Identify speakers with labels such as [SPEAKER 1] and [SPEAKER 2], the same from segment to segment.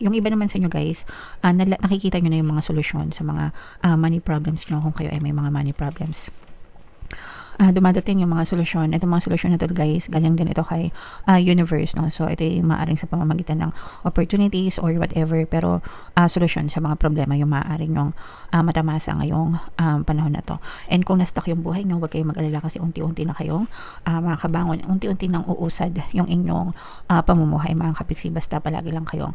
[SPEAKER 1] Yung iba naman sa inyo guys, nakikita nyo na yung mga solusyon sa mga money problems nyo kung kayo ay may mga money problems. Dumadating yung mga solusyon. Itong mga solusyon na to guys, galing din ito kay universe, no? So ito yung maaaring sa pamamagitan ng opportunities or whatever, pero solusyon sa mga problema yung maaaring yung matamasa ngayong panahon na to. And kung na-stuck yung buhay nyo, huwag kayong mag-alala kasi unti-unti na kayong makakabangon, unti-unti nang uusad yung inyong pamumuhay mga kapiksi. Basta palagi lang kayong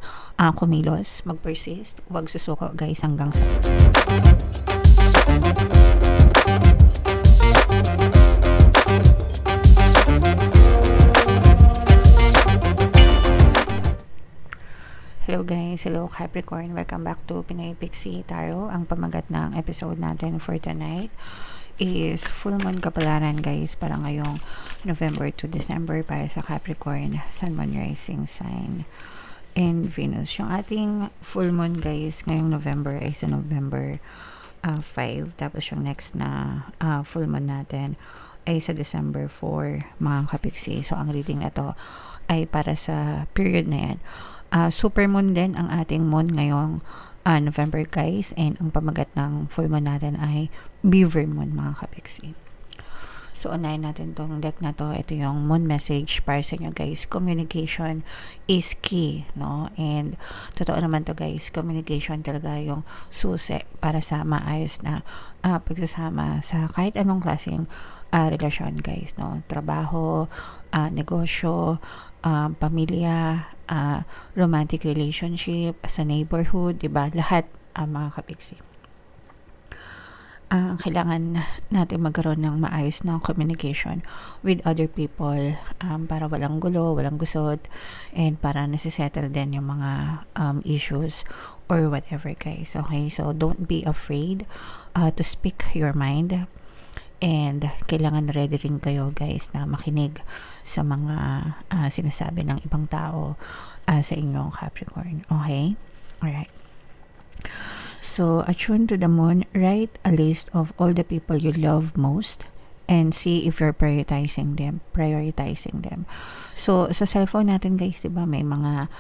[SPEAKER 1] kumilos, mag-persist, huwag susuko guys hanggang sa Hello guys, hello Capricorn, welcome back to Pinoy Pixie Tarot. Ang pamagat ng episode natin for tonight is full moon kapalaran guys para ngayong November to December para sa Capricorn, Sun, Moon, Rising sign and Venus. Yung ating full moon guys ngayong November ay sa November 5, tapos yung next na full moon natin ay sa December 4 mga kapiksi. So ang reading na to ay para sa period na yan. Super moon din ang ating moon ngayong November guys, and ang pamagat ng full moon natin ay Beaver moon mga kapiksi. So unahin natin tong deck na to. Ito yung moon message para sa inyo guys. Communication is key, no? And totoo naman to guys, communication talaga yung susi para sa maayos na pagsasama sa kahit anong klaseng relasyon guys, no? Trabaho, negosyo, pamilya, romantic relationship, sa neighborhood, diba? Lahat mga kapiksi. Kailangan natin magkaroon ng maayos na communication with other people para walang gulo, walang gusot, and para nasisettle din yung mga issues or whatever guys. Okay, so don't be afraid to speak your mind, and kailangan ready rin kayo guys na makinig sa mga sinasabi ng ibang tao sa inyong Capricorn. Okay? Alright. So, attune to the moon, write a list of all the people you love most and see if you're prioritizing them. So, sa cellphone natin guys, diba, may mga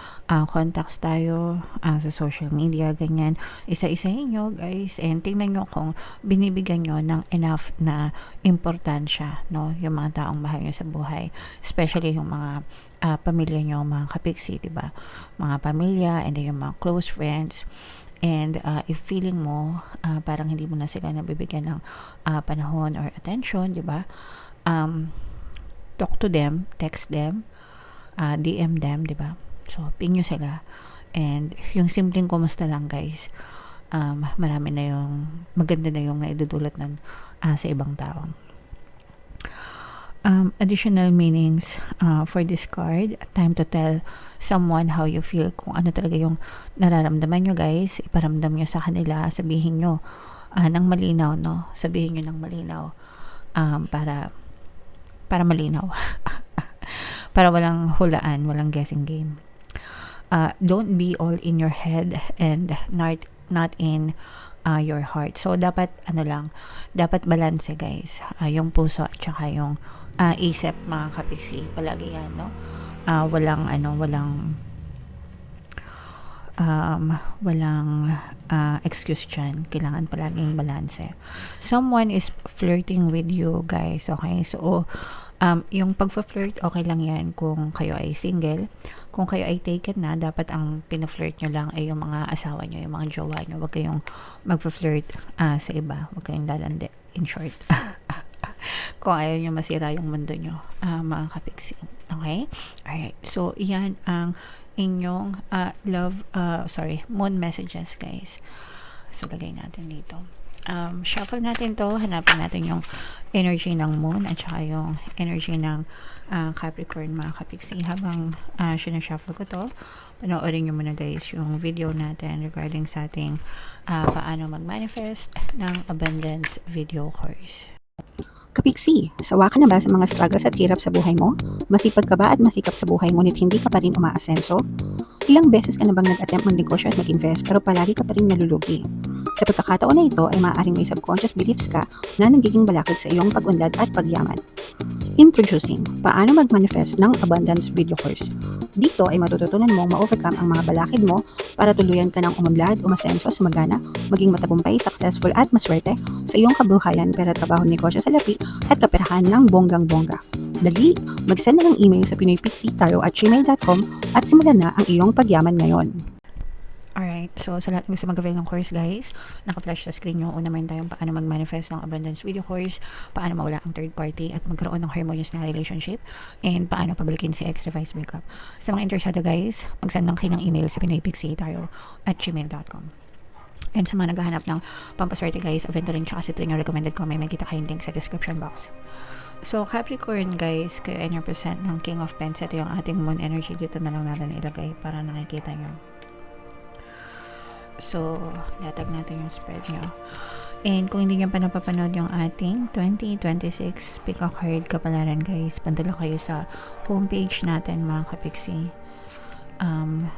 [SPEAKER 1] contacts tayo sa social media, ganyan. Isa-isahin nyo guys, and tingnan nyo kung binibigyan nyo ng enough na importansya, no, yung mga taong mahal nyo sa buhay. Especially yung mga pamilya nyo, mga kapiksi, diba? Mga pamilya, and then yung mga close friends. And if feeling mo parang hindi mo na sila nabibigyan ng panahon or attention, di ba? Talk to them, text them, DM them, di ba? So, ping nyo sila. And yung simpleng kumusta lang guys, marami na yung maganda na yung naidudulot ng sa ibang tao. Additional meanings for this card. Time to tell someone how you feel. Kung ano talaga yung nararamdaman nyo guys, iparamdam nyo sa kanila, sabihin nyo ng malinaw, no? Sabihin nyo ng malinaw para malinaw. Para walang hulaan, walang guessing game. Don't be all in your head and not in your heart. So dapat dapat balanse guys. Yung puso at saka yung isip mga kapiksi, palagi yan, no? Walang excuse dyan. Kailangan palaging balanse. Someone is flirting with you guys, okay? So yung pagfa-flirt, okay lang yan kung kayo ay single. Kung kayo ay taken na, dapat ang pina-flirt nyo lang ay yung mga asawa nyo, yung mga jowa nyo. Huwag kayong magfa-flirt sa iba. Huwag kayong lalandi, in short. Kung ayaw nyo masira yung mundo nyo, mga kapiksi. Okay? Alright. So, yan ang inyong moon messages, guys. So, lagay natin dito. Shuffle natin to. Hanapin natin yung energy ng moon at saka yung energy ng Capricorn, mga kapiksi. Habang sinashuffle ko to, panoorin nyo muna guys yung video natin regarding sa ating paano mag-manifest ng abundance video course.
[SPEAKER 2] Kapiksi, sawa ka na ba sa mga struggles at hirap sa buhay mo? Masipag ka ba at masikap sa buhay ngunit hindi ka pa rin umaasenso? Ilang beses ka na bang nag-attempt mag-negosyo at mag-invest pero palagi ka pa rin nalulugi? Sa pagkakataon na ito ay maaaring may subconscious beliefs ka na nagiging balakid sa iyong pag-unlad at pagyaman. Introducing, paano mag-manifest ng abundance video course. Dito ay matututunan mong ma-overcome ang mga balakid mo para tuluyan ka ng umunlad, umasenso, sumagana, maging matagumpay, successful at maswerte sa iyong kabuhayan, pera, trabaho, negosyo, salapi at kaperahan ng bonggang-bongga. Dali, mag-send na ng email sa pinoypixitarot@gmail.com at simulan na ang iyong pagyaman ngayon.
[SPEAKER 1] Alright, so sa lahat ng gusto mag-avail ng course guys, naka-flash sa screen nyo. Una man tayong paano mag-manifest ng abundance video course, paano mawala ang third party at magkaroon ng harmonious na relationship, and paano pabalikin si ex-revised breakup. Sa mga interesado guys, mag-send lang kayo ng email sa pinoypixitarot@gmail.com. And sa mga naghahanap ng pampaswerte guys, Aventurin tsaka si Tring yung recommended ko, may makita kayong link sa description box. So Capricorn guys, kayo and your percent ng King of Pents, ito yung ating moon energy, dito na lang natin ilagay para nakikita nyo. So, latag natin yung spread nyo. And kung hindi nyo pa napapanood yung ating 2026 pick a card kapalaran guys, pandala kayo sa homepage natin mga kapiksi.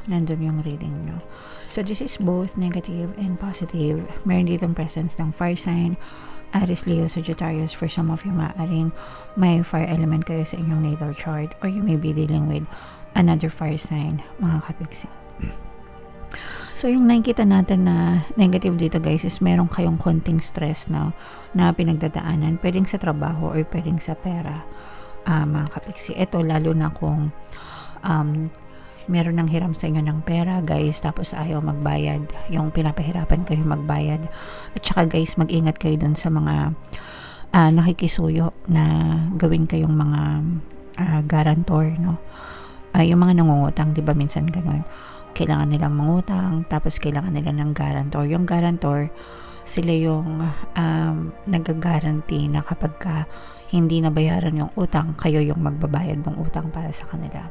[SPEAKER 1] Nandun yung reading nyo. So, this is both negative and positive. Meron ditong presence ng fire sign, Aries, Leo, Sagittarius. For some of you, maaring may fire element kayo sa inyong natal chart, or you may be dealing with another fire sign mga kapiksi. So, yung nakikita natin na negative dito guys is meron kayong konting stress na pinagdadaanan. Pwedeng sa trabaho or pwedeng sa pera, mga kapiksi. Ito, lalo na kung meron ng hiram sa inyo ng pera guys, tapos ayaw magbayad. Yung pinapahirapan kayo magbayad. At saka guys, mag-ingat kayo dun sa mga nakikisuyo na gawin kayong mga guarantor, no? Yung mga nangungutang, di ba minsan ganun? Kailangan nilang mangutang, tapos kailangan nila ng guarantor. Yung guarantor, sila yung nag-guarantee na kapag hindi nabayaran yung utang, kayo yung magbabayad ng utang para sa kanila.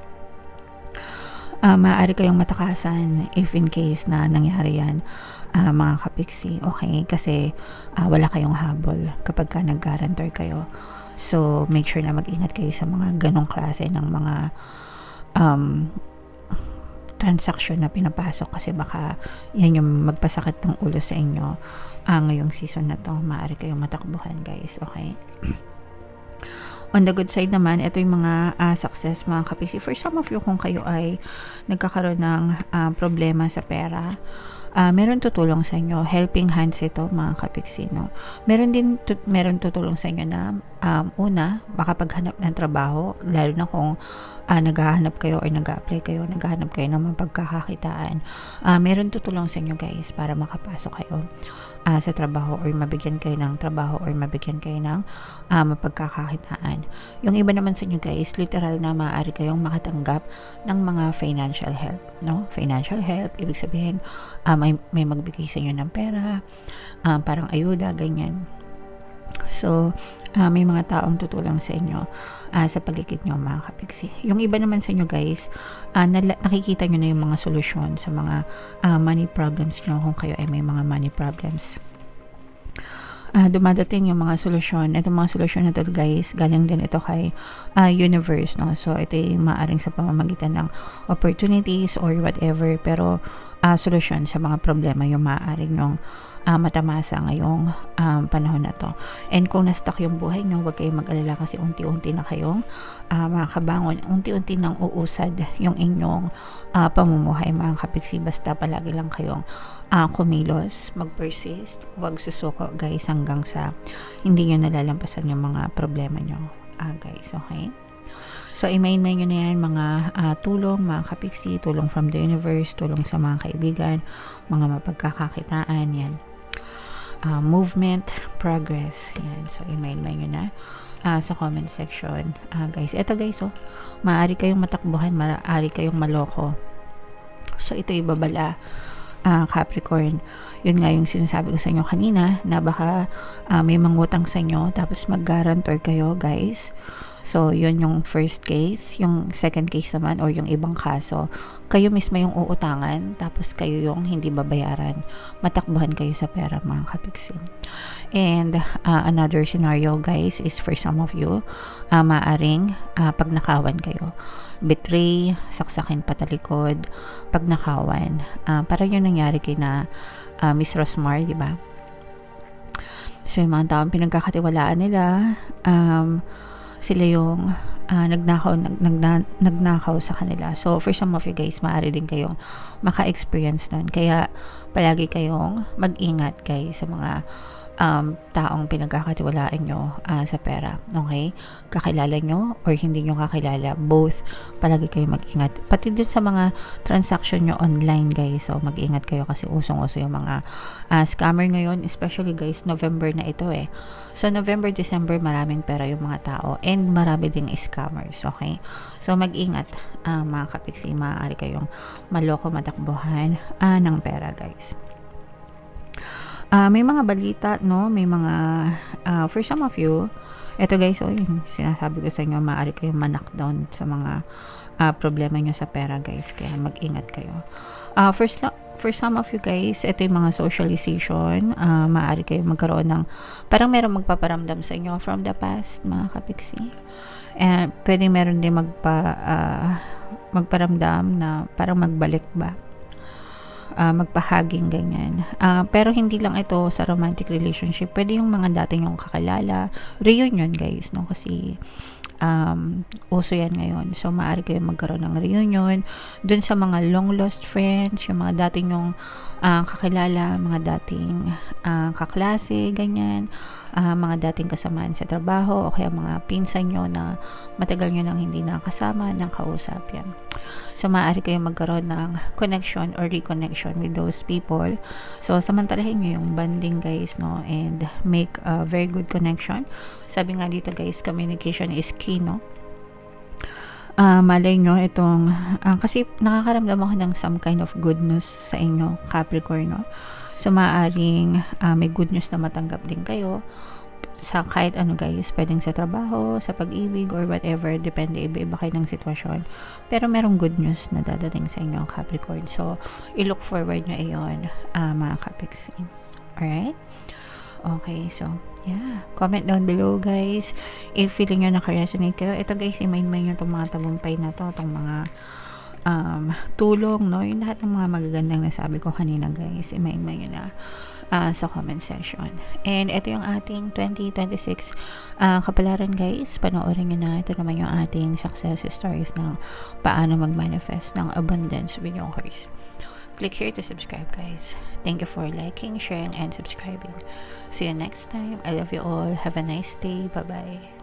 [SPEAKER 1] Maaari kayong matakasan if in case na nangyari yan, mga kapiksi. Okay? Kasi wala kayong habol kapag nag-guarantor kayo. So, make sure na mag-ingat kayo sa mga ganong klase ng mga transaction na pinapasok, kasi baka yan yung magpasakit ng ulo sa inyo ngayong season na to. Maaari kayong matakbuhan guys, okay? On the good side naman, ito yung mga success mga kapisi. For some of you, kung kayo ay nagkakaroon ng problema sa pera, meron tutulong sa inyo, helping hands ito mga kapiksi, no? Meron tutulong sa inyo na una, makapaghanap ng trabaho, lalo na kung naghahanap kayo or nag-a-apply kayo, naghahanap kayo ng mapagkakakitaan. Meron tutulong sa inyo guys para makapasok kayo sa trabaho, or mabigyan kayo ng trabaho, or mabigyan kayo ng mapagkakakitaan. Yung iba naman sa inyo guys, literal na maaari kayong makatanggap ng mga financial help, no? Financial help, ibig sabihin may magbigay sa inyo ng pera, parang ayuda, ganyan. So, may mga taong tutulong sa inyo sa paligid nyo mga kapiksi. Yung iba naman sa inyo guys, nakikita nyo na yung mga solusyon sa mga money problems nyo, kung kayo ay may mga money problems. Dumadating yung mga solusyon. Itong mga solusyon na to guys, galing din ito kay universe, no? So, ito ay maaaring sa pamamagitan ng opportunities or whatever, pero solusyon sa mga problema yung maaaring nyong matamasa ngayong panahon na to. And kung na-stuck yung buhay nyo, huwag kayong mag-alala, kasi unti-unti na kayong makakabangon, unti-unti nang uusad yung inyong pamumuhay mga kapiksi. Basta palagi lang kayong kumilos, mag-persist, huwag susuko guys hanggang sa hindi nyo nalalampasan yung mga problema nyo guys, okay? So, i-main-main nyo na yan, mga tulong, mga kapiksi, tulong from the universe, tulong sa mga kaibigan, mga mapagkakakitaan, yan. Movement, progress, yan. So, i-main-main nyo na sa comment section. Guys, eto guys, maaari kayong matakbuhan, maaari kayong maloko. So, ito ibabala, Capricorn. Yun nga yung sinasabi ko sa inyo kanina, na baka may mangutang sa inyo, tapos mag-guarantor kayo, guys. So, yun yung first case. Yung second case naman, or yung ibang kaso, kayo mismo yung uutangan, tapos kayo yung hindi babayaran. Matakbuhan kayo sa pera, mga kapiksi. And, another scenario, guys, is for some of you, maaring pagnakawan kayo. Betray, saksakin patalikod, pagnakawan. Parang yung nangyari kay na Miss Rosmar, di ba? So, yung mga taong pinagkakatiwalaan nila, sila yung nagnakaw sa kanila. So, for some of you guys, maaari din kayong maka-experience nun. Kaya, palagi kayong mag-ingat guys sa mga taong pinagkakatiwalaan nyo sa pera. Okay? Kakilala nyo or hindi nyo kakilala, both, palagi kayong mag-ingat. Pati dun sa mga transaction nyo online guys, so mag-ingat kayo kasi usong-uso yung mga scammer ngayon, especially guys, November na ito eh. So, November, December, maraming pera yung mga tao and marami ding scammers. Okay? So, mag-ingat mga kapiksi, maaari kayong maloko, matakbuhan ng pera guys. May mga balita, no? May mga, for some of you, eto guys, yun, sinasabi ko sa inyo, maaari kayong ma-knockdown sa mga problema nyo sa pera guys. Kaya mag-ingat kayo. For some of you guys, ito yung mga socialization, maaari kayong magkaroon ng, parang merong magpaparamdam sa inyo from the past, mga kapiksi. And pwedeng meron din magparamdam na parang magbalik ba. Magpahaging ganyan. Pero hindi lang ito sa romantic relationship. Pwede yung mga dati yung kakilala. Reunion guys, no? Kasi uso yan ngayon. So, maaari kayo magkaroon ng reunion. Dun sa mga long lost friends, yung mga dating yung kakilala, mga dating kaklase, ganyan. Mga dating kasamaan sa trabaho o kaya mga pinsan nyo na matagal nyo nang hindi nakasama, nang kausap yan. So, maaari kayo magkaroon ng connection or reconnection with those people. So, samantalahin nyo yung bonding guys, no? And make a very good connection. Sabi nga dito guys, communication is key, no? Malay nyo itong, kasi nakakaramdam ako ng some kind of good news sa inyo, Capricorn, no? So, maaaring may good news na matanggap din kayo sa kahit ano guys, pwedeng sa trabaho, sa pag-ibig, or whatever, depende, iba-iba kayo ng sitwasyon. Pero merong good news na dadating sa inyo, Capricorn. So, i-look forward nyo iyon, mga Capixi. Alright? Okay, so, yeah. Comment down below, guys. If feeling nyo naka-resonate kayo, ito guys, i-mind nyo itong mga tagumpay na to, itong mga tulong, no? Yung lahat ng mga magagandang nasabi ko kanina, guys, i-mind nyo na sa comment section. And ito yung ating 2026 kapalaran guys. Panoorin nyo na. Ito naman yung ating success stories ng paano mag-manifest ng abundance with your course. Click here to subscribe guys. Thank you for liking, sharing, and subscribing. See you next time. I love you all. Have a nice day. Bye-bye.